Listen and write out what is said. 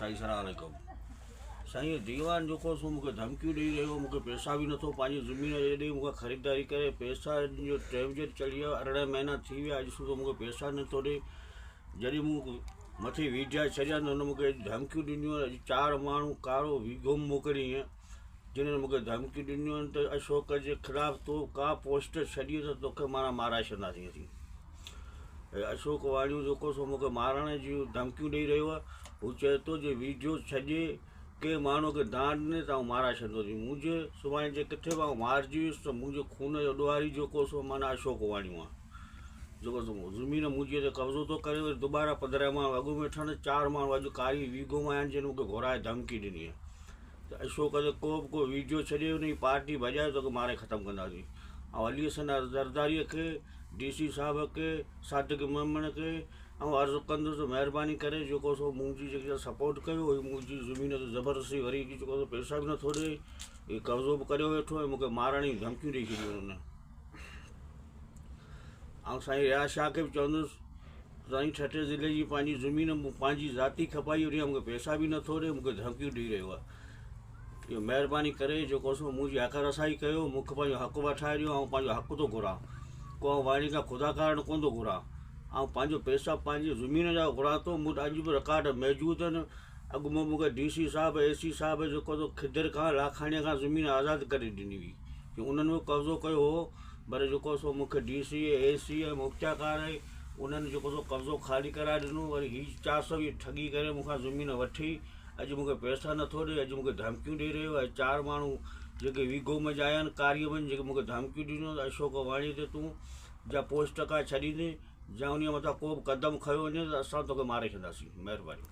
साईं सलामकुम। साईं दीवान जो सो मूंखे धमकियूं ॾेई रहियो, मूंखे पैसा बि नथो, पंहिंजी ज़मीन ॾेई मूंखे ख़रीदारी करे पैसा जो ट्रेवजर चढ़ी वियो, 18 महीना थी विया, अॼु सुधो मूंखे पैसा नथो ॾे। जॾहिं मूं मथे वीडिया छॾिया त हुन मूंखे धमकियूं ॾिनियूं। अॼु 4 माण्हू कारो वीगो मोकिली हैं जिन्हनि मूंखे धमकियूं ॾिनियूं आहिनि त अशोक जे ख़िलाफ़ु तो का पोस्ट छॾी त तोखे माना माराए छॾींदासीं असीं। अशोक वाणियूं जेको सो मूंखे मारण जी धमकियूं ॾेई रहियो आहे, हू चए थो जे वीडियो छॾे के माण्हू खे दान ॾिने त आउं माराए छॾींदोसीं। मुंहिंजे सुभाणे जे किथे बि आउं मारिजी वियुसि त मुंहिंजे खून जो ॾुआरी जेको सो माना अशोक वाणियूं आहे, जेको सो ज़मीन मुंहिंजे ते कब्ज़ो थो करे, वरी दुबारा 15 माण्हू अॻु में ठहनि। 4 माण्हू अॼु कारी वीगो में आहिनि जिन मूंखे घुराए धमकी ॾिनी आहे त अशोक ते को वीडियो छॾे हुन जी पार्टी भॼाए तोखे मारे ख़तमु कंदासीं। ऐं अली हसन ज़रदारीअ खे, DC साहिब खे, सादिक मेमण खे ऐं अर्ज़ु कंदुसि महिरबानी करे जेको सो मुंहिंजी जेकी सपोर्ट कयो, मुंहिंजी ज़मीन ते ज़बरदस्ती वरी जेको सो पैसा बि नथो ॾे, इहे कब्ज़ो बि करे वेठो ऐं मूंखे मारण जी धमकियूं ॾेई छॾियूं हुन। ऐं साईं रियाज़ शाह खे बि चवंदुसि साईं ठठे ज़िले जी पंहिंजी ज़मीन पंहिंजी ज़ाती खपाई वरी मूंखे पैसा बि नथो ॾे, मूंखे धमकियूं ॾेई रहियो आहे। इहो महिरबानी करे जेको सो मुंहिंजी हक़ रसाई कयो, मूंखे पंहिंजो हक़ु वठाए ॾियो। ऐं पंहिंजो हक़ु थो घुरां, को वाणी खां ख़ुदा कारण कोन थो घुरां, ऐं पंहिंजो पैसा पंहिंजी ज़मीन जा घुरां थो। मूं अॼु बि रिकॉर्ड मौजूदु आहिनि। अॻु में मूंखे DC साहिब, AC साहिब जेको सो खिदर खां लाखाणीअ खां ज़मीन आज़ादु करे ॾिनी हुई की उन्हनि बि कब्ज़ो कयो हो, पर जेको सो मूंखे DC, AC ऐं मुख़्तियारकार आहे उन्हनि जेको सो कब्ज़ो ख़ाली कराए ॾिनो। वरी हीअ 400 जी ठगी करे मूंखां ज़मीन वठी, अॼु मूंखे पैसा नथो ॾे, अॼु मूंखे धमकियूं ॾेई रहियो आहे। 4 माण्हू जेके वीगो में जा आहिनि कारीअ में, जेके मूंखे धमकियूं ॾिनियूं त अशोक वाणी ते तूं जा पोस्ट का छॾींदे, जा उन मथां को बि क़दम खयो वञे त असां तोखे मारे छॾींदासीं। महिरबानी।